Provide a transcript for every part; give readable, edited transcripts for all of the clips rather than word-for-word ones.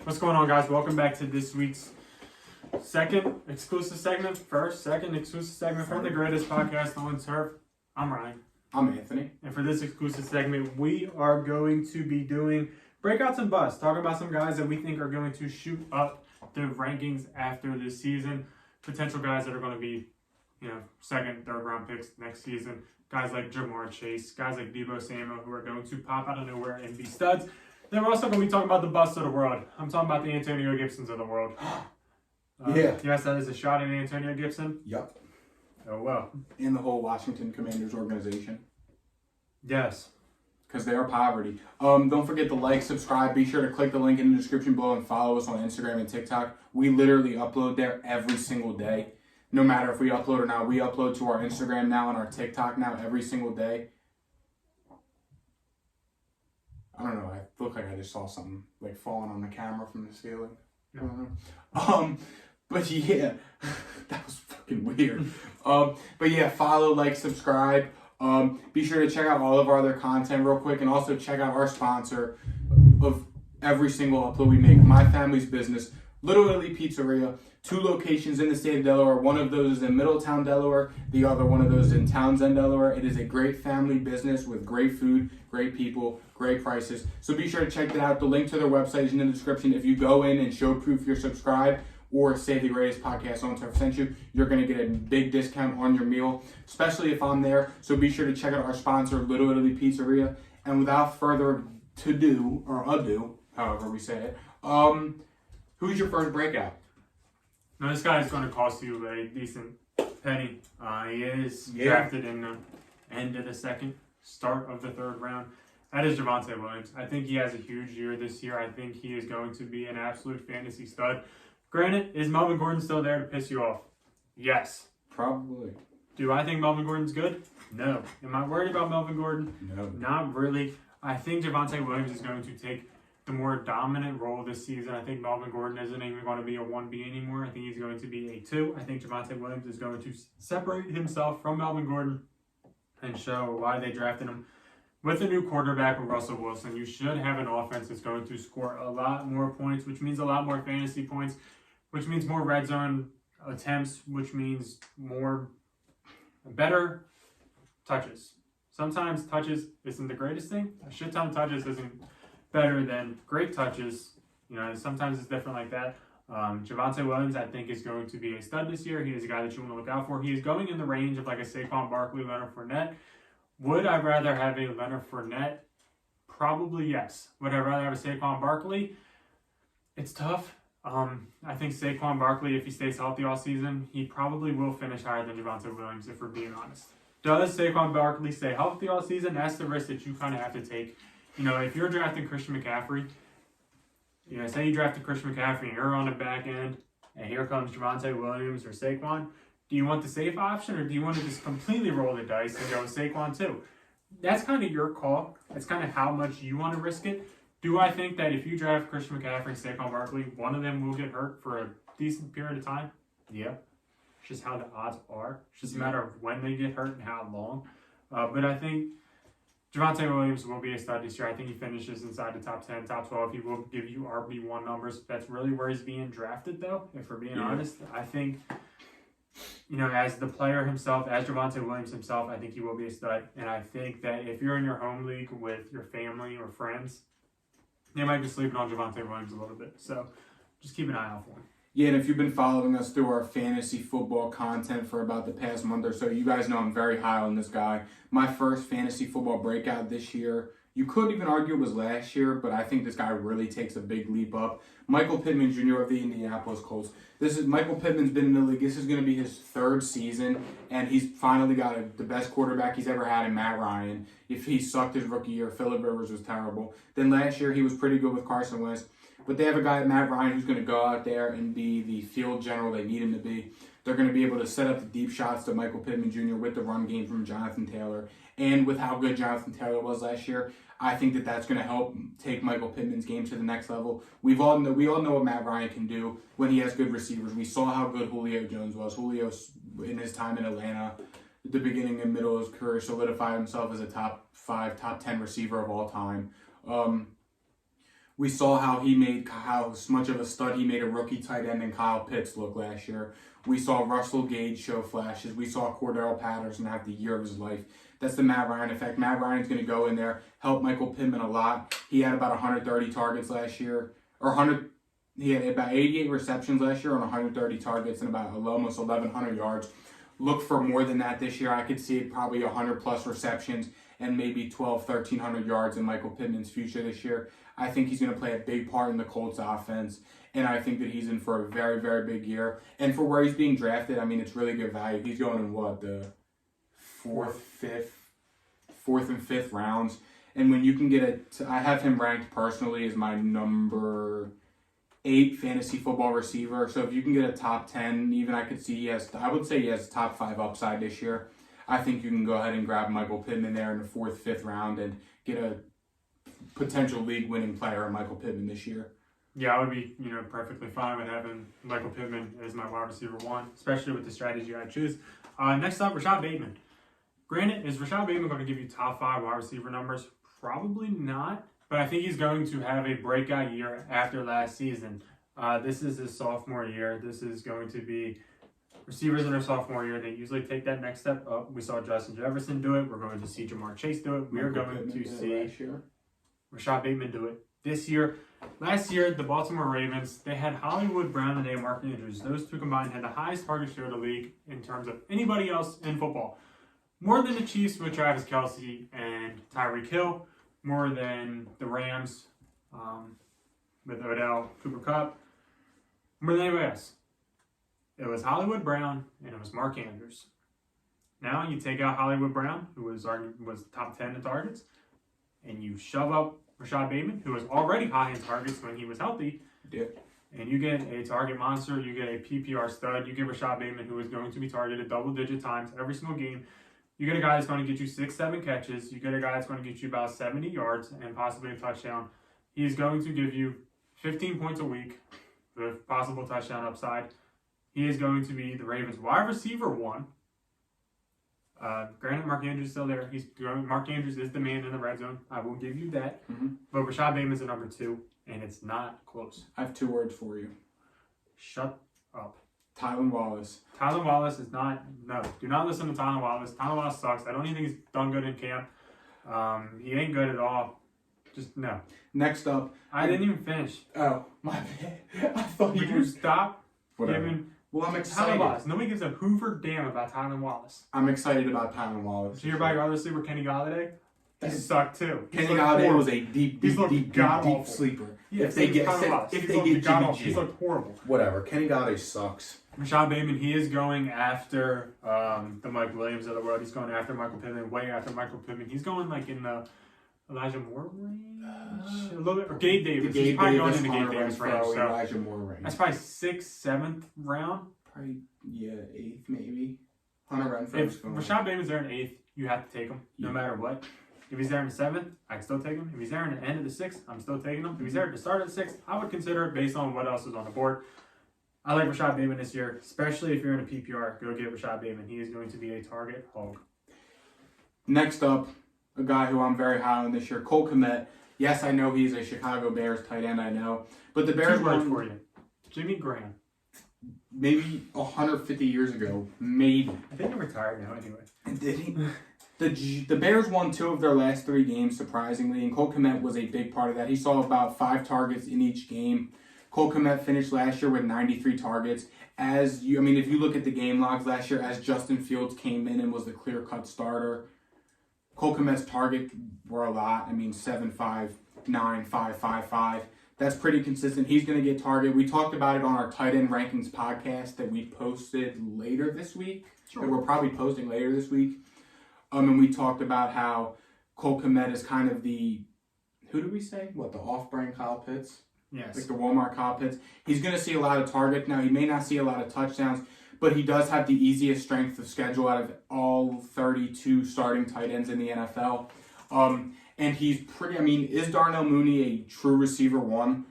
What's going on, guys? Welcome back to this week's second exclusive segment from the greatest podcast on turf. I'm Ryan. I'm Anthony. And for this exclusive segment, we are going to be doing breakouts and busts, talking about some guys that we think are going to shoot up the rankings after this season. Potential guys that are going to be, second, third round picks next season. Guys like Jamar Chase, guys like Deebo Samuel, who are going to pop out of nowhere and be studs. Then we're also going to be talking about the busts of the world. I'm talking about the Antonio Gibsons of the world. Yeah. Yes, that is a shot at Antonio Gibson. Yep. Oh, well. And the whole Washington Commanders organization. Yes. Because they are poverty. Don't forget to like, subscribe. Be sure to click the link in the description below and follow us on Instagram and TikTok. We literally upload there every single day. No matter if we upload or not. We upload to our Instagram now and our TikTok now every single day. I don't know. I look like I just saw something like falling on the camera from the ceiling. I don't know. But yeah, that was fucking weird. But yeah, follow, like, subscribe. Be sure to check out all of our other content real quick, and also check out our sponsor of every single upload we make, My Family's Business, Little Italy Pizzeria. 2 locations in the state of Delaware. One of those is in Middletown, Delaware. The other one of those is in Townsend, Delaware. It is a great family business with great food, great people, great prices. So be sure to check that out. The link to their website is in the description. If you go in and show proof you're subscribed or say the greatest podcast on turf sent you, you're going to get a big discount on your meal, especially if I'm there. So be sure to check out our sponsor, Little Italy Pizzeria. And without further ado, however we say it, who's your first breakout? Now, this guy is going to cost you a decent penny. He is drafted in the end of the second, start of the third round. That is Javonte Williams. I think he has a huge year this year. I think he is going to be an absolute fantasy stud. Granted, is Melvin Gordon still there to piss you off? Yes. Probably. Do I think Melvin Gordon's good? No. Am I worried about Melvin Gordon? No. Not really. I think Javonte Williams is going to take the more dominant role this season. I think Melvin Gordon isn't even going to be a 1B anymore. I think he's going to be a 2. I think Javonte Williams is going to separate himself from Melvin Gordon and show why they drafted him. With a new quarterback with Russell Wilson, you should have an offense that's going to score a lot more points, which means a lot more fantasy points, which means more red zone attempts, which means better touches. Sometimes touches isn't the greatest thing. A shit ton of touches isn't better than great touches. Sometimes it's different like that. Javonte Williams, I think, is going to be a stud this year. He is a guy that you want to look out for. He is going in the range of like a Saquon Barkley, Leonard Fournette. Would I rather have a Leonard Fournette? Probably yes. Would I rather have a Saquon Barkley? It's tough. I think Saquon Barkley, if he stays healthy all season, he probably will finish higher than Javonte Williams, if we're being honest. Does Saquon Barkley stay healthy all season? That's the risk that you kind of have to take. If you're drafting Christian McCaffrey, say you drafted Christian McCaffrey and you're on the back end, and here comes Javonte Williams or Saquon, do you want the safe option, or do you want to just completely roll the dice and go with Saquon too? That's kind of your call. That's kind of how much you want to risk it. Do I think that if you draft Christian McCaffrey and Saquon Barkley, one of them will get hurt for a decent period of time? Yeah. It's just how the odds are. It's just a matter of when they get hurt and how long. But I think Javonte Williams will be a stud this year. I think he finishes inside the top 10, top 12. He will give you RB1 numbers. That's really where he's being drafted, though, if we're being honest. I think, as the player himself, as Javonte Williams himself, I think he will be a stud. And I think that if you're in your home league with your family or friends, they might be sleeping on Javonte Williams a little bit. So just keep an eye out for him. Yeah, and if you've been following us through our fantasy football content for about the past month or so, you guys know I'm very high on this guy. My first fantasy football breakout this year, you could even argue it was last year, but I think this guy really takes a big leap up. Michael Pittman Jr. of the Indianapolis Colts. Michael Pittman's been in the league. This is going to be his 3rd season, and he's finally got the best quarterback he's ever had in Matt Ryan. If he sucked his rookie year, Phillip Rivers was terrible. Then last year he was pretty good with Carson Wentz. But they have a guy, Matt Ryan, who's going to go out there and be the field general they need him to be. They're going to be able to set up the deep shots to Michael Pittman Jr. with the run game from Jonathan Taylor. And with how good Jonathan Taylor was last year, I think that that's going to help take Michael Pittman's game to the next level. We all know what Matt Ryan can do when he has good receivers. We saw how good Julio Jones was. Julio, in his time in Atlanta, at the beginning and middle of his career, solidified himself as a top 5, top 10 receiver of all time. We saw how much of a stud he made a rookie tight end and Kyle Pitts look last year. We saw Russell Gage show flashes. We saw Cordell Patterson have the year of his life. That's the Matt Ryan effect. Matt Ryan's going to go in there, help Michael Pittman a lot. He had about 130 targets last year, he had about 88 receptions last year on 130 targets and about almost 1,100 yards. Look for more than that this year. I could see it probably 100-plus receptions and maybe 1,300 yards in Michael Pittman's future this year. I think he's going to play a big part in the Colts offense, and I think that he's in for a very, very big year. And for where he's being drafted, I mean, it's really good value. He's going in the fourth and fifth rounds. And when you can get I have him ranked personally as my number 8 fantasy football receiver. So if you can get a top 10, even I would say he has top 5 upside this year. I think you can go ahead and grab Michael Pittman there in the 4th, 5th round and get a potential league-winning player in Michael Pittman this year. Yeah, I would be, perfectly fine with having Michael Pittman as my wide receiver 1, especially with the strategy I choose. Next up, Rashad Bateman. Granted, is Rashad Bateman going to give you top 5 wide receiver numbers? Probably not, but I think he's going to have a breakout year after last season. This is his sophomore year. This is going to be receivers in their sophomore year. They usually take that next step up. We saw Justin Jefferson do it. We're going to see Jamar Chase do it. We're going to see Rashad Bateman do it this year. Last year, the Baltimore Ravens, they had Hollywood Brown and Mark Andrews. Those two combined had the highest target share of the league in terms of anybody else in football. More than the Chiefs with Travis Kelce and Tyreek Hill. More than the Rams with Odell, Cooper Kupp. More than anybody else. It was Hollywood Brown and it was Mark Andrews. Now you take out Hollywood Brown, who was top 10 in targets, and you shove up Rashad Bateman, who was already high in targets when he was healthy. Yeah. And you get a target monster, you get a PPR stud, you get Rashad Bateman, who is going to be targeted double-digit times every single game. You get a guy that's going to get you 6-7 catches. You get a guy that's going to get you about 70 yards and possibly a touchdown. He's going to give you 15 points a week with possible touchdown upside. He is going to be the Ravens' wide receiver 1. Granted, Mark Andrews is still there. Mark Andrews is the man in the red zone. I will give you that. Mm-hmm. But Rashad Bateman's the number 2, and it's not close. I have 2 words for you. Shut up. Tylan Wallace. Tylan Wallace is not, no. Do not listen to Tylan Wallace. Tylan Wallace sucks. I don't even think he's done good in camp. He ain't good at all. Just, no. Next up. I didn't even finish. Oh, my bad. I thought Would you stop giving... Well, I'm excited. Tylan Wallace. Nobody gives a hoover damn about Tylan Wallace. I'm excited about Tylan Wallace. Did you hear about your other sleeper, Kenny Galladay? He sucked too. Kenny Galladay was a deep sleeper. Yeah, if they get Jimmy G. He looked horrible. Whatever. Kenny Galladay sucks. Rashad Bateman, he is going after the Mike Williams of the world. He's going after Michael Pittman, way after Michael Pittman. He's going like in the Elijah Moore range? A little bit. Or Gabe Davis. He's probably going in the Gabe Davis range. So Elijah Moore range. That's probably 6th, 7th round. Probably, 8th maybe. Hunter Renfrow. If Rashad Bateman's there in 8th, you have to take him, no matter what. If he's there in the 7th, I can still take him. If he's there in the end of the 6th, I'm still taking him. If he's there at the start of the 6th, I would consider it based on what else is on the board. I like Rashad Bateman this year, especially if you're in a PPR. Go get Rashad Bateman. He is going to be a target hog. Next up, a guy who I'm very high on this year, Cole Kmet. Yes, I know he's a Chicago Bears tight end, I know. But the Bears 2 words for you. Jimmy Graham. Maybe 150 years ago. Maybe. I think he retired now anyway. Did he? The Bears won 2 of their last 3 games, surprisingly, and Cole Kmet was a big part of that. He saw about 5 targets in each game. Cole Kmet finished last year with 93 targets. If you look at the game logs last year, as Justin Fields came in and was the clear-cut starter, Cole Kmet's targets were a lot. 7, 5, 9, 5, 5, 5. That's pretty consistent. He's going to get targeted. We talked about it on our tight end rankings podcast that we posted later this week. Sure. That we're probably posting later this week. And we talked about how Cole Kmet is kind of the, who did we say? The off-brand Kyle Pitts? Yes. Like the Walmart Kyle Pitts. He's going to see a lot of targets. Now, he may not see a lot of touchdowns, but he does have the easiest strength of schedule out of all 32 starting tight ends in the NFL. And he's pretty, is Darnell Mooney a true receiver 1?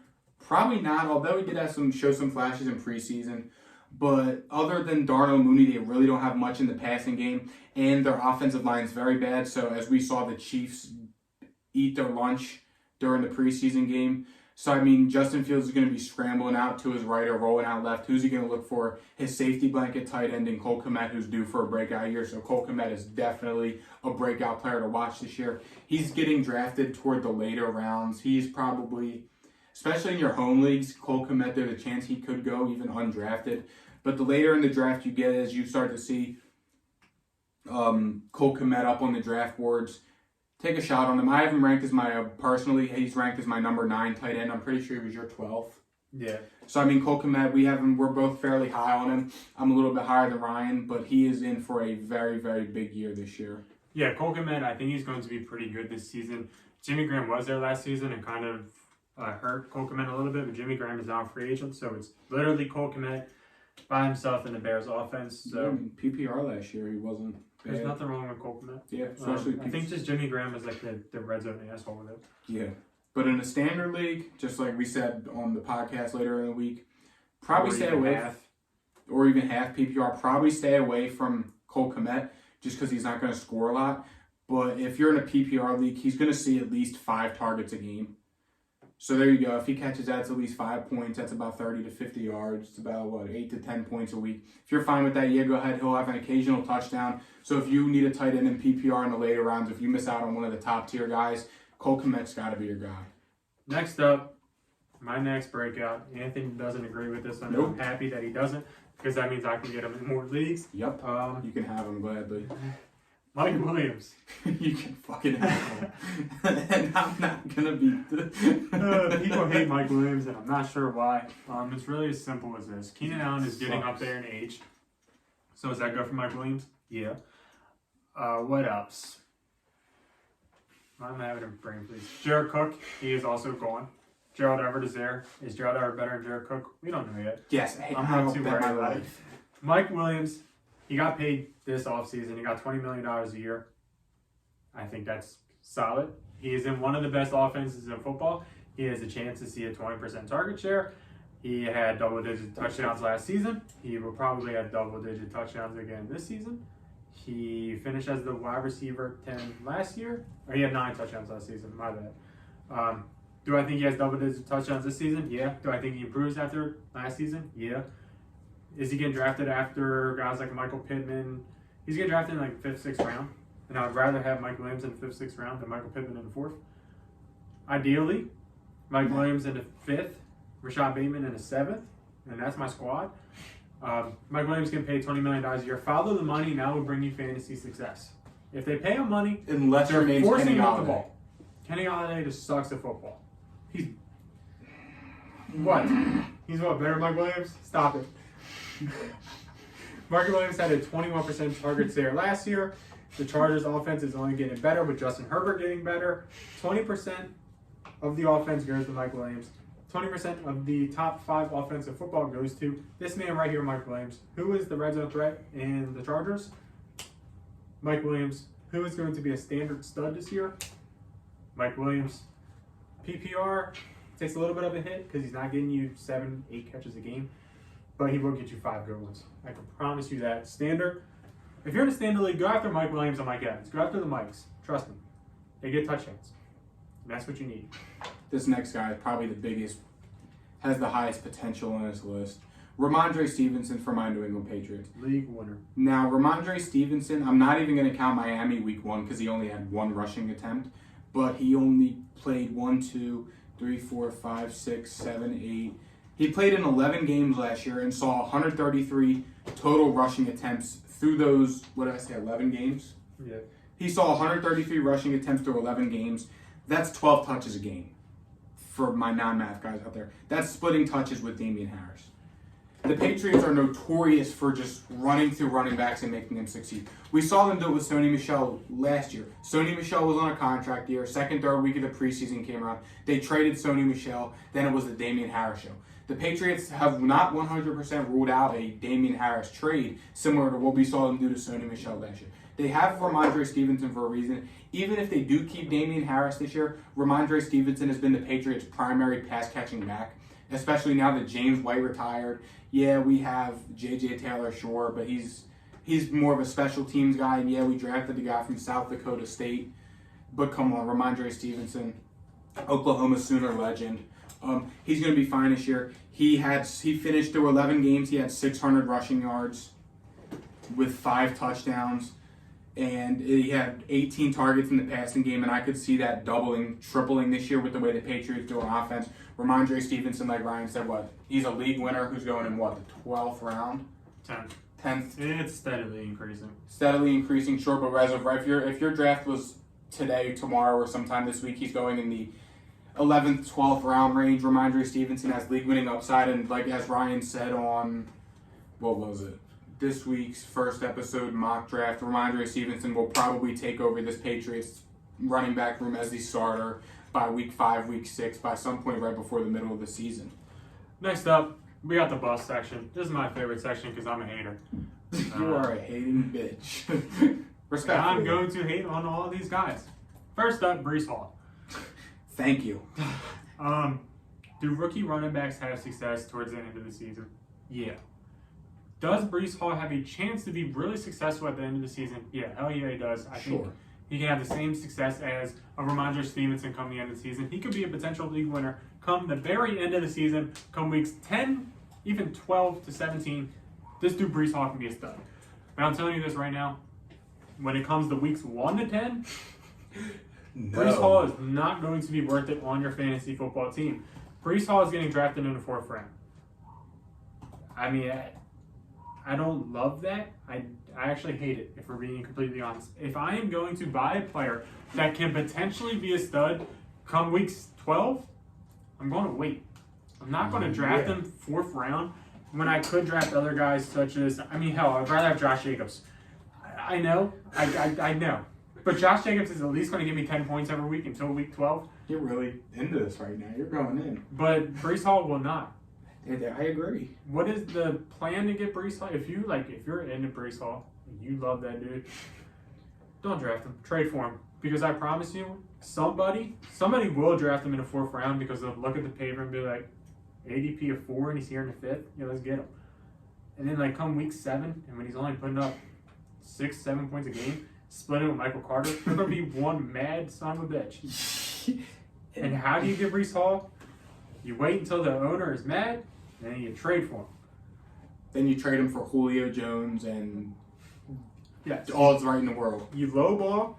Probably not, although he did have show some flashes in preseason. But other than Darnell Mooney, they really don't have much in the passing game. And their offensive line is very bad. So as we saw the Chiefs eat their lunch during the preseason game, So, I mean, Justin Fields is going to be scrambling out to his right or rolling out left. Who's he going to look for? His safety blanket tight end in Cole Kmet, who's due for a breakout year. So, Cole Kmet is definitely a breakout player to watch this year. He's getting drafted toward the later rounds. He's probably, especially in your home leagues, Cole Kmet, there's a chance he could go even undrafted. But the later in the draft you get, as you start to see Cole Kmet up on the draft boards, take a shot on him. I have him ranked as personally, he's ranked as my number 9 tight end. I'm pretty sure he was your 12th. Yeah. So, I mean, Cole Kmet, we're both fairly high on him. I'm a little bit higher than Ryan, but he is in for a very, very big year this year. Yeah, Cole Kmet, I think he's going to be pretty good this season. Jimmy Graham was there last season and kind of hurt Cole Kmet a little bit, but Jimmy Graham is now a free agent, so it's literally Cole Kmet by himself in the Bears offense. So yeah, I mean, PPR last year, he wasn't bad. There's nothing wrong with Cole Kmet. Yeah, especially I think just Jimmy Graham is like the red zone asshole with it. Yeah. But in a standard league, just like we said on the podcast later in the week, probably stay away, or even half PPR, probably stay away from Cole Kmet just because he's not going to score a lot. But if you're in a PPR league, he's going to see at least 5 targets a game. So there you go. If he catches that, it's at least 5 points. That's about 30 to 50 yards. It's about, 8 to 10 points a week. If you're fine with that, yeah, go ahead. He'll have an occasional touchdown. So if you need a tight end in PPR in the later rounds, if you miss out on one of the top tier guys, Cole Kmet's got to be your guy. Next up, my next breakout. Anthony doesn't agree with this one. Nope. I'm happy that he doesn't because that means I can get him in more leagues. Yep. You can have him gladly. Mike Williams. You can fucking have him. And I'm not going to be... People hate Mike Williams, and I'm not sure why. It's really as simple as this. Keenan Allen is getting up there in age. So is that good for Mike Williams? Yeah. What else? I'm having a brain freeze. Jared Cook, he is also gone. Gerald Everett is there. Is Gerald Everett better than Jared Cook? We don't know yet. Yes. I'm not too worried about it. Mike Williams, he got paid this offseason. He got $20 million a year. I think that's solid. He is in one of the best offenses in football. He has a chance to see a 20% target share. He had double-digit touchdowns last season. He will probably have double-digit touchdowns again this season. He finished as the wide receiver 10 last year. Or he had 9 touchdowns last season. My bad. Do I think he has double-digit touchdowns this season? Yeah. Do I think he improves after last season? Yeah. Is he getting drafted after guys like Michael Pittman? He's getting drafted in like 5th, 6th round. And I would rather have Mike Williams in the 5th, 6th round than Michael Pittman in the 4th. Ideally, Mike Williams in the 5th, Rashad Bateman in the 7th, and that's my squad. Mike Williams can pay $20 million a year. Follow the money, now will bring you fantasy success. If they pay him money, unless they're name's forcing Kenny him off the Galladay. ball. Kenny Galladay just sucks at football. He's what? He's what, better than Mike Williams? Stop it. Mike Williams had a 21% target share last year. The Chargers' offense is only getting better with Justin Herbert getting better. 20% of the offense goes to Mike Williams. 20% of the top 5 offensive football goes to this man right here, Mike Williams. Who is the red zone threat in the Chargers? Mike Williams. Who is going to be a standard stud this year? Mike Williams. PPR takes a little bit of a hit because he's not getting you 7, 8 catches a game, but he will get you 5 good ones. I can promise you that. Standard. If you're in a standard league, go after Mike Williams and Mike Evans. Go after the Mikes. Trust me. They get touchdowns. And that's what you need. This next guy is probably the biggest, has the highest potential on this list. Ramandre Stevenson for my New England Patriots. League winner. Now, Ramandre Stevenson, I'm not even going to count Miami week 1 because he only had 1 rushing attempt, but he only played 1, 2, 3, 4, 5, 6, 7, 8. He played in 11 games last year and saw 133 total rushing attempts through those, 11 games? Yeah. He saw 133 rushing attempts through 11 games. That's 12 touches a game for my non-math guys out there. That's splitting touches with Damien Harris. The Patriots are notorious for just running through running backs and making them succeed. We saw them do it with Sony Michel last year. Sony Michel was on a contract year. 2nd, 3rd week of the preseason came around. They traded Sony Michel. Then it was the Damien Harris show. The Patriots have not 100% ruled out a Damien Harris trade, similar to what we saw them do to Sony Michel last year. They have Ramandre Stevenson for a reason. Even if they do keep Damien Harris this year, Ramandre Stevenson has been the Patriots' primary pass-catching back, especially now that James White retired. Yeah, we have J.J. Taylor, sure, but he's more of a special teams guy. And yeah, we drafted the guy from South Dakota State. But come on, Ramandre Stevenson, Oklahoma Sooner legend. He's going to be fine this year. He finished through 11 games. He had 600 rushing yards with 5 touchdowns. And he had 18 targets in the passing game, and I could see that doubling, tripling this year with the way the Patriots do on offense. Ramandre Stevenson, like Ryan said, he's a league winner who's going in the 12th round? 10th. It's steadily increasing. Steadily increasing, sure, but as of right, if your draft was today, tomorrow, or sometime this week, he's going in the 11th, 12th round range. Ramandre Stevenson has league winning upside, and like as Ryan said on, what was it? This week's first episode mock draft, Ramandre Stevenson will probably take over this Patriots running back room as the starter by week 5, week 6, by some point right before the middle of the season. Next up, we got the bust section. This is my favorite section because I'm a hater. You are a hating bitch. Respectfully. I'm going to hate on all of these guys. First up, Breece Hall. Thank you. Do rookie running backs have success towards the end of the season? Yeah. Does Breece Hall have a chance to be really successful at the end of the season? Yeah, hell yeah, he does. I think he can have the same success as a Ramandre Stevenson come the end of the season. He could be a potential league winner come the very end of the season, come weeks 10, even 12 to 17. This dude Breece Hall can be a stud. But I'm telling you this right now, when it comes to weeks 1 to 10, no. Breece Hall is not going to be worth it on your fantasy football team. Breece Hall is getting drafted in the 4th round. I mean, I don't love that. I actually hate it, if we're being completely honest. If I am going to buy a player that can potentially be a stud come weeks 12, I'm going to wait. I'm not going to draft him 4th round when I could draft other guys such as, I mean, hell, I'd rather have Josh Jacobs. I know. I know. But Josh Jacobs is at least going to give me 10 points every week until week 12. You're really into this right now. You're going in. But Breece Hall will not. I agree. What is the plan to get Breece Hall? If you're into Breece Hall and you love that dude, don't draft him. Trade for him. Because I promise you, somebody will draft him in the 4th round because they'll look at the paper and be like, ADP of 4 and he's here in the 5th. Yeah, let's get him. And then come week 7, and when he's only putting up 6, 7 points a game, split it with Michael Carter, there's going to be one mad son of a bitch. And how do you get Breece Hall? You wait until the owner is mad, and then you trade for him. Then you trade him for Julio Jones, and yes, all's right in the world. You lowball.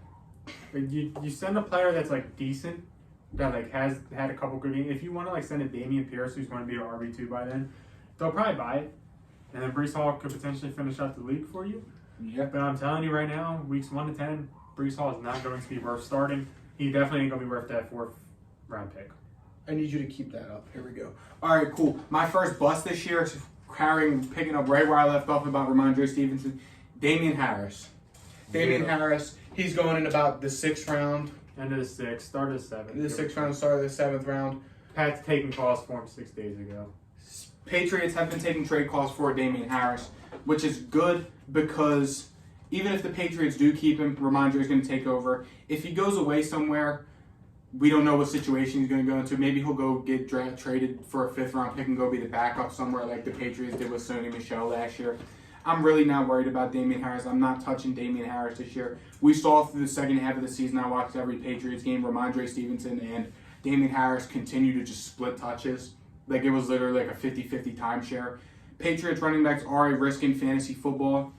You send a player that's decent, that has had a couple good games. If you want to send a Damien Harris who's going to be an RB2 by then, they'll probably buy it. And then Breece Hall could potentially finish out the league for you. Yeah. But I'm telling you right now, weeks 1 to 10, Breece Hall is not going to be worth starting. He definitely ain't going to be worth that 4th round pick. I need you to keep that up. Here we go. All right, cool. My first bust this year is picking up right where I left off about Ramandre Stevenson. Damien Harris. Damien Harris, he's going in about the 6th round. End of the 6th, start of the 7th. The 6th round, start of the 7th round. Pat's taking calls for him 6 days ago. Patriots have been taking trade calls for Damien Harris, which is good because even if the Patriots do keep him, Ramandre is going to take over. If he goes away somewhere, we don't know what situation he's going to go into. Maybe he'll go get traded for a 5th round pick and go be the backup somewhere like the Patriots did with Sony Michel last year. I'm really not worried about Damien Harris. I'm not touching Damien Harris this year. We saw through the second half of the season, I watched every Patriots game, Ramandre Stevenson and Damien Harris continue to just split touches. It was literally a 50-50 timeshare. Patriots running backs are a risk in fantasy football.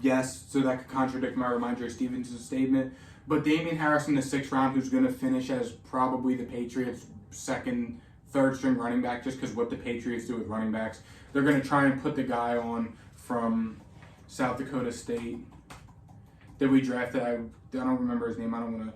Yes, so that could contradict my Ramandre Stevenson statement. But Damien Harris in the 6th round, who's going to finish as probably the Patriots' 2nd, 3rd string running back, just because what the Patriots do with running backs. They're going to try and put the guy on from South Dakota State that we drafted. I don't remember his name. I don't want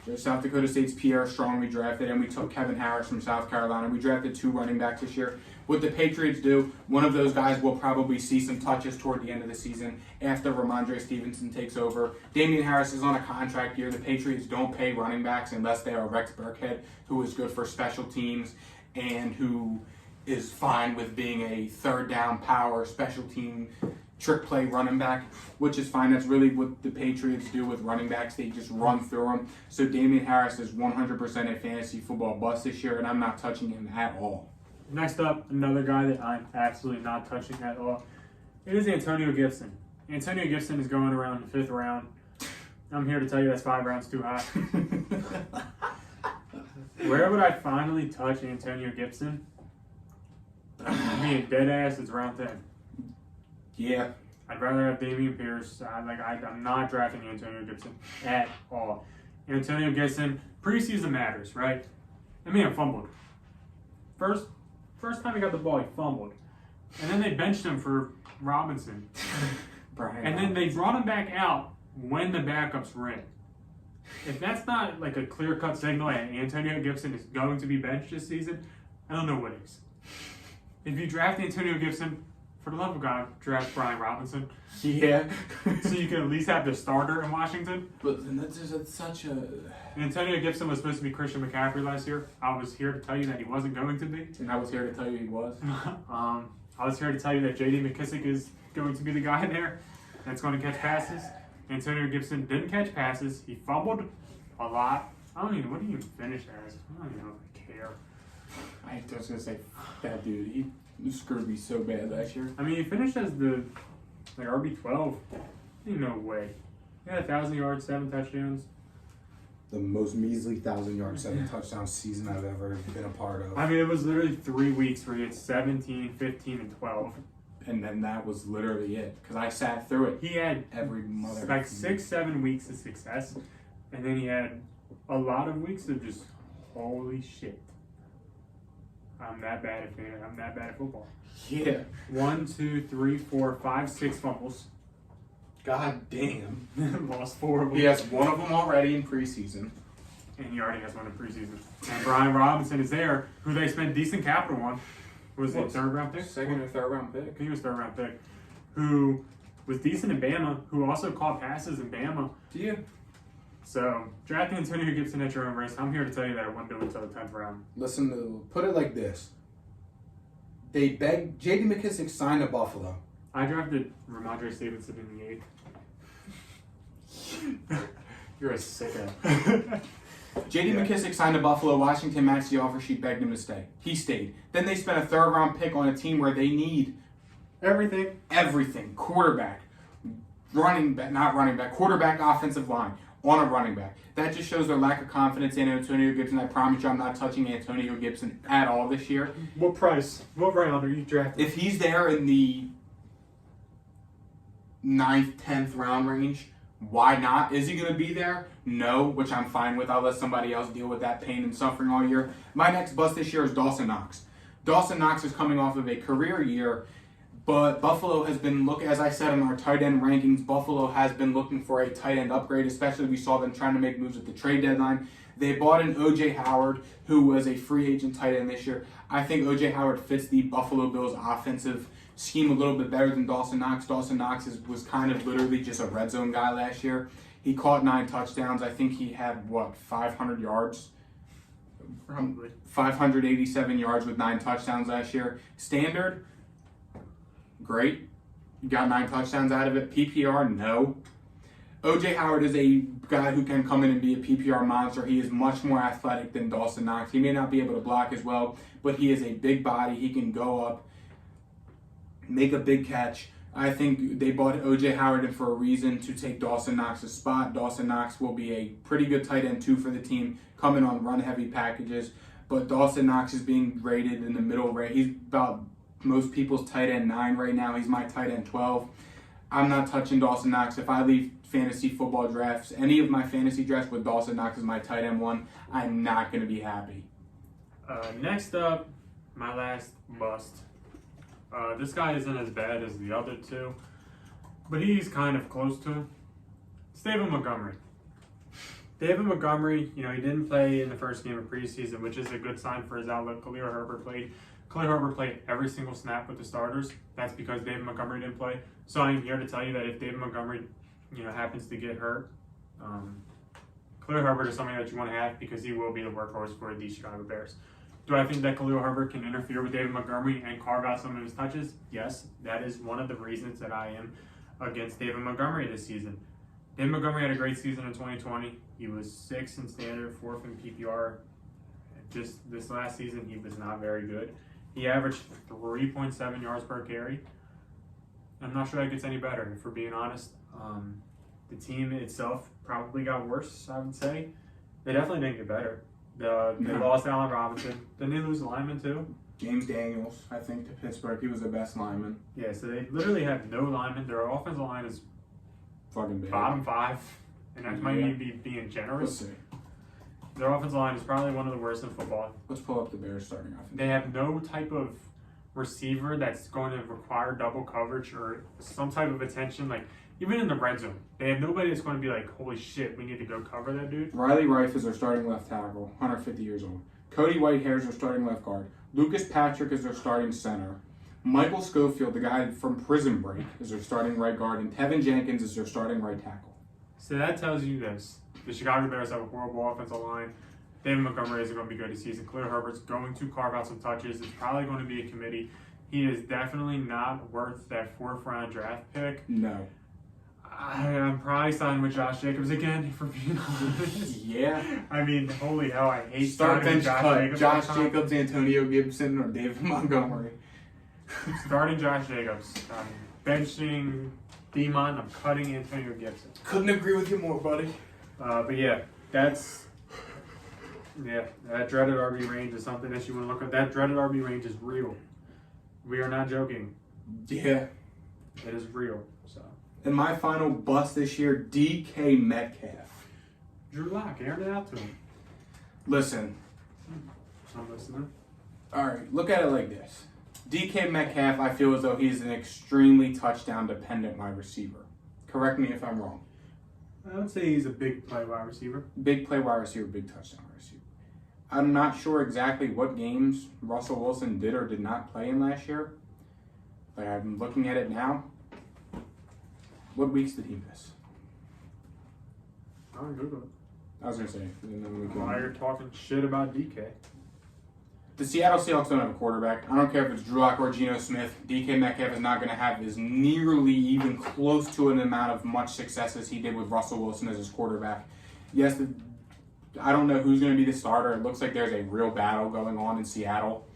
to. South Dakota State's Pierre Strong we drafted, and we took Kevin Harris from South Carolina. We drafted 2 running backs this year. What the Patriots do, one of those guys will probably see some touches toward the end of the season after Ramandre Stevenson takes over. Damien Harris is on a contract year. The Patriots don't pay running backs unless they are Rex Burkhead, who is good for special teams and who is fine with being a 3rd down power special team trick play running back, which is fine. That's really what the Patriots do with running backs. They just run through them. So Damien Harris is 100% a fantasy football bust this year, and I'm not touching him at all. Next up, another guy that I'm absolutely not touching at all. It is Antonio Gibson. Antonio Gibson is going around the 5th round. I'm here to tell you that's 5 rounds too high. Where would I finally touch Antonio Gibson? Being dead ass, it's round 10. Yeah. I'd rather have Damien Pierce. I'm not drafting Antonio Gibson at all. Antonio Gibson, preseason matters, right? I mean, I fumbled. First time he got the ball, he fumbled. And then they benched him for Robinson. And then they brought him back out when the backups were in. If that's not like a clear-cut signal that Antonio Gibson is going to be benched this season, I don't know what is. If you draft Antonio Gibson, for the love of God, draft Brian Robinson. Yeah. So you can at least have the starter in Washington. But then that's just such a... Antonio Gibson was supposed to be Christian McCaffrey last year. I was here to tell you that he wasn't going to be. And I was here to tell you he was. I was here to tell you that J.D. Mckissick is going to be the guy there that's going to catch passes. Antonio Gibson didn't catch passes. He fumbled a lot. What do you even finish as? I don't even know if I care. I was going to say, that dude, he screwed me so bad last year. I mean, he finished as the RB12. Ain't no way. He had 1,000 yards, 7 touchdowns. The most measly 1,000-yard, 7 touchdown season I've ever been a part of. I mean, it was literally 3 weeks where he had 17, 15, and 12. And then that was literally it. Because I sat through it. He had every mother. Like 6-7 weeks of success. And then he had a lot of weeks of just, holy shit. I'm that bad at football. Yeah. 1, 2, 3, 4, 5, 6 fumbles. God damn. Lost 4 of them. He has one of them already in preseason. And he already has one in preseason. And Brian Robinson is there, who they spent decent capital on. Was it third round pick? Second or third round pick. I think he was third round pick. Who was decent in Bama, who also caught passes in Bama. Yeah. So, drafting Antonio Gibson at your own risk, I'm here to tell you that I wouldn't do it until the 10th round. Listen, put it like this. They begged, J.D. Mckissick signed to Buffalo. I drafted Ramandre Stevenson in the 8th. You're a sicko. J.D. Mckissick signed to Buffalo. Washington matched the offer sheet, begged him to stay. He stayed. Then they spent a third-round pick on a team where they need everything. Quarterback, quarterback, offensive line, on a running back. That just shows their lack of confidence in Antonio Gibson. I promise you I'm not touching Antonio Gibson at all this year. What price? What round are you drafting? If he's there in the 9th, 10th round range, why not? Is he going to be there? No, which I'm fine with. I'll let somebody else deal with that pain and suffering all year. My next bust this year is Dawson Knox. Dawson Knox is coming off of a career year, but Buffalo has been as I said in our tight end rankings, Buffalo has been looking for a tight end upgrade, especially we saw them trying to make moves at the trade deadline. They bought in O.J. Howard, who was a free agent tight end this year. I think O.J. Howard fits the Buffalo Bills offensive scheme a little bit better than Dawson Knox. Dawson Knox was kind of literally just a red zone guy last year. He caught 9 touchdowns. I think he had, 500 yards? Probably. 587 yards with 9 touchdowns last year. Standard, great. You got 9 touchdowns out of it. PPR, no. O.J. Howard is a guy who can come in and be a PPR monster. He is much more athletic than Dawson Knox. He may not be able to block as well, but he is a big body. He can go up, make a big catch. I think they bought O.J. Howard in for a reason to take Dawson Knox's spot. Dawson Knox will be a pretty good tight end, too, for the team, coming on run-heavy packages. But Dawson Knox is being rated in the middle range. He's about most people's tight end 9 right now. He's my tight end 12. I'm not touching Dawson Knox. If I leave fantasy football drafts, any of my fantasy drafts with Dawson Knox as my tight end 1, I'm not going to be happy. Next up, my last bust. This guy isn't as bad as the other 2, but he's kind of close to him. It's David Montgomery. David Montgomery, he didn't play in the first game of preseason, which is a good sign for his outlook. Khalil Herbert played every single snap with the starters. That's because David Montgomery didn't play. So I'm here to tell you that if David Montgomery, happens to get hurt, Khalil Herbert is somebody that you want to have because he will be the workhorse for the Chicago Bears. Do I think that Khalil Herbert can interfere with David Montgomery and carve out some of his touches? Yes, that is one of the reasons that I am against David Montgomery this season. David Montgomery had a great season in 2020. He was 6th in standard, 4th in PPR. Just this last season, he was not very good. He averaged 3.7 yards per carry. I'm not sure that gets any better, if we're being honest. The team itself probably got worse, I would say. They definitely didn't get better. They lost Allen Robinson. Didn't they lose a lineman too? James Daniels, I think, to Pittsburgh. He was the best lineman. Yeah, so they literally have no linemen. Their offensive line is Fucking bad. bottom 5, and that might be being generous. Let's see. Their offensive line is probably one of the worst in football. Let's pull up the Bears starting offense. They have no type of receiver that's going to require double coverage or some type of attention. Like, even in the red zone, they have nobody that's going to be like, holy shit, we need to go cover that dude. Riley Rife is their starting left tackle, 150 years old. Cody Whitehair is their starting left guard. Lucas Patrick is their starting center. Michael Schofield, the guy from Prison Break, is their starting right guard. And Tevin Jenkins is their starting right tackle. So that tells you this. The Chicago Bears have a horrible offensive line. David Montgomery isn't going to be good this season. Khalil Herbert's going to carve out some touches. It's probably going to be a committee. He is definitely not worth that 4th round draft pick. No. I'm probably signing with Josh Jacobs again, for being honest. Yeah. I mean, holy hell, I hate Start starting bench Josh cut. Jacobs. Josh all the time. Jacobs, Antonio Gibson, or David Montgomery. Starting Josh Jacobs. I'm benching Bayman. I'm cutting Antonio Gibson. Couldn't agree with you more, buddy. But yeah, that dreaded RB range is something that you want to look at. That dreaded RB range is real. We are not joking. Yeah. It is real. So And my final bust this year, DK Metcalf. Drew Lock, aired it out to him. Listen. I'm listening. All right, look at it like this. DK Metcalf, I feel as though he's an extremely touchdown-dependent wide receiver. Correct me if I'm wrong. I would say he's a big play wide receiver. Big play wide receiver, big touchdown wide receiver. I'm not sure exactly what games Russell Wilson did or did not play in last year. But I'm looking at it now. What weeks did he miss? I'll Google it. I was going to say. And then we can... While you're talking shit about DK. The Seattle Seahawks don't have a quarterback. I don't care if it's Drew Lock or Geno Smith. DK Metcalf is not going to have as nearly even close to an amount of much success as he did with Russell Wilson as his quarterback. Yes, I don't know who's going to be the starter. It looks like there's a real battle going on in Seattle.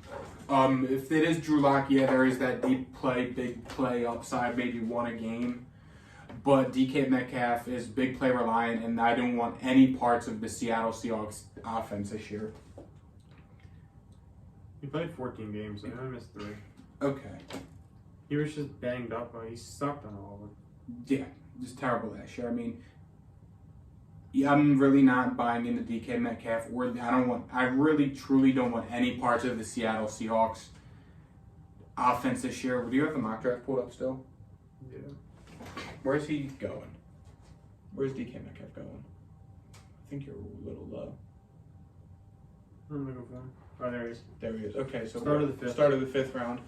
If it is Drew Lock, yeah, there is that deep play, big play upside, maybe one a game. But DK Metcalf is big play reliant, and I don't want any parts of the Seattle Seahawks offense this year. He played 14 games, so he only missed 3. Okay. He was just banged up, but he sucked on all of them. Yeah, just terrible last year. I mean, yeah, I'm really not buying into DK Metcalf, or I really truly don't want any parts of the Seattle Seahawks offense this year. Do you have the mock draft pulled up still? Yeah. Where's he going? Where's DK Metcalf going? I think you're a little low. I'm looking for him. Oh, there he is. There he is. Okay, so Start of the 5th. Start of the 5th round.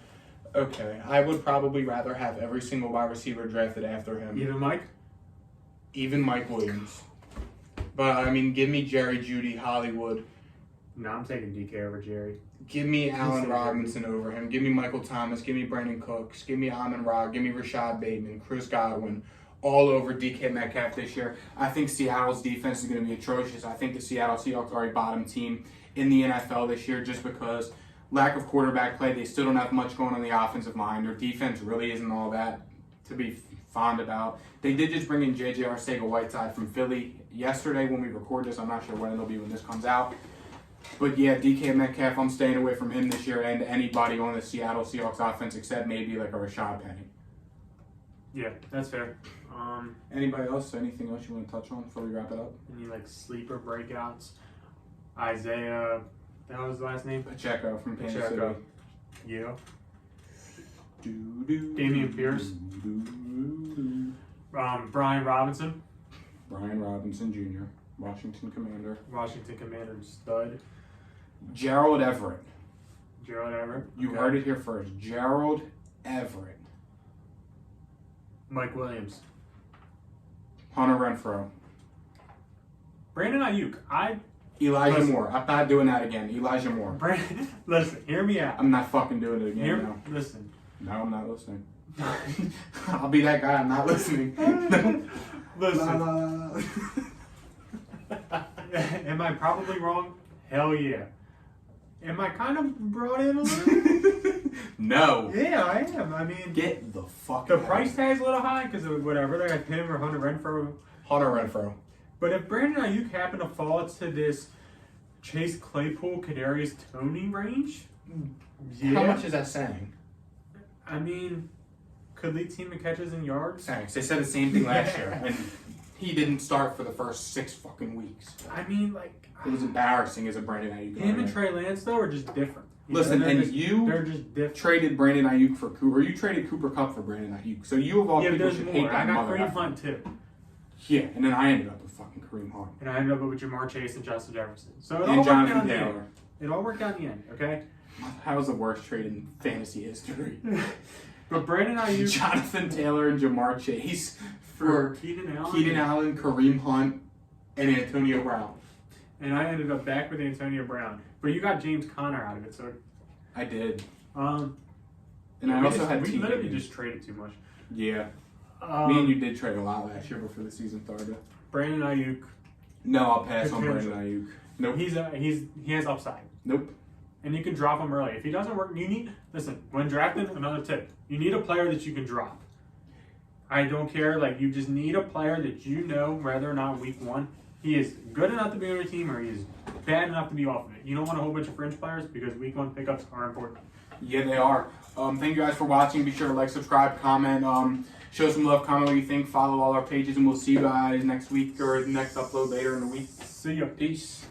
Okay, I would probably rather have every single wide receiver drafted after him. Even Mike? Even Mike Williams. But, I mean, give me Jerry Jeudy, Hollywood. No, I'm taking DK over Jerry. Give me Allen so Robinson over him. Give me Michael Thomas. Give me Brandon Cooks. Give me Amon-Ra. Give me Rashad Bateman. Chris Godwin. All over DK Metcalf this year. I think Seattle's defense is going to be atrocious. I think the Seattle Seahawks are a bottom team in the NFL this year just because lack of quarterback play. They still don't have much going on the offensive line. Their defense really isn't all that to be fond about. They did just bring in J.J. Arcega-Whiteside from Philly yesterday when we record this. I'm not sure when it'll be when this comes out. But yeah, DK Metcalf, I'm staying away from him this year and anybody on the Seattle Seahawks offense except maybe like a Rashad Penny. Yeah, that's fair. Anybody else? Anything else you want to touch on before we wrap it up? Any like sleeper breakouts? Isaiah, that was his last name? Pacheco from Kansas City. Pacheco. Yeah. Damian Pierce. Brian Robinson. Brian Robinson Jr., Washington Commander. Washington Commander stud. Gerald Everett. Gerald Everett. You heard it here first. Gerald Everett. Mike Williams. Hunter Renfrow. Brandon Ayuk. Elijah Moore. I'm not doing that again. Elijah Moore. Listen, hear me out. I'm not fucking doing it again now. Listen. No, I'm not listening. I'll be that guy. I'm not listening. Listen. Am I probably wrong? Hell yeah. Am I kind of brought in a little? No. Yeah, I am. I mean, Get the fuck the out. price tag's a little high because of whatever. They got him or Hunter Renfrow. Hunter Renfrow. But if Brandon Ayuk happened to fall to this Chase Claypool, Kadarius Toney range. Yeah. How much is that saying? I mean, could lead team in catches and yards. Thanks. They said the same thing last year, and he didn't start for the first 6 fucking weeks. I mean, like, It was embarrassing as a Brandon Ayuk. him and Trey Lance though are just different. Listen, they're and just, you they're just different. traded Brandon Ayuk for Cooper. You traded Cooper Kupp for Brandon Ayuk. So you of all Yeah, but people there's should more. hate I that got mother. Kareem Hunt too, Yeah, and then I ended up with fucking Kareem Hunt. and I ended up with Jamar Chase and Justin Jefferson. So it all And worked out Jonathan in the end. Taylor. It all worked out in the end. Okay, That was the worst trade in fantasy history. but Brandon Ayuk Jonathan Taylor and Jamar Chase for Keenan Allen. Keenan Allen, Kareem Hunt, and Antonio Brown. And I ended up back with Antonio Brown. But you got James Conner out of it, so I did. And I also had we T. literally Higgins. just traded too much. Yeah. Me and you did trade a lot last year before the season started. Brandon Ayuk, No, I'll pass on Potential. Brandon Ayuk. Nope. he has upside, Nope. and you can drop him early. If he doesn't work, listen. When drafting, another tip: you need a player that you can drop. I don't care. Like, you just need a player that you know whether or not week 1 he is good enough to be on your team or he is bad enough to be off of it. You don't want a whole bunch of fringe players because week 1 pickups are important. Yeah, they are. Thank you guys for watching. Be sure to like, subscribe, comment, show some love, comment what you think, follow all our pages, and we'll see you guys next week or the next upload later in the week. See ya. Peace.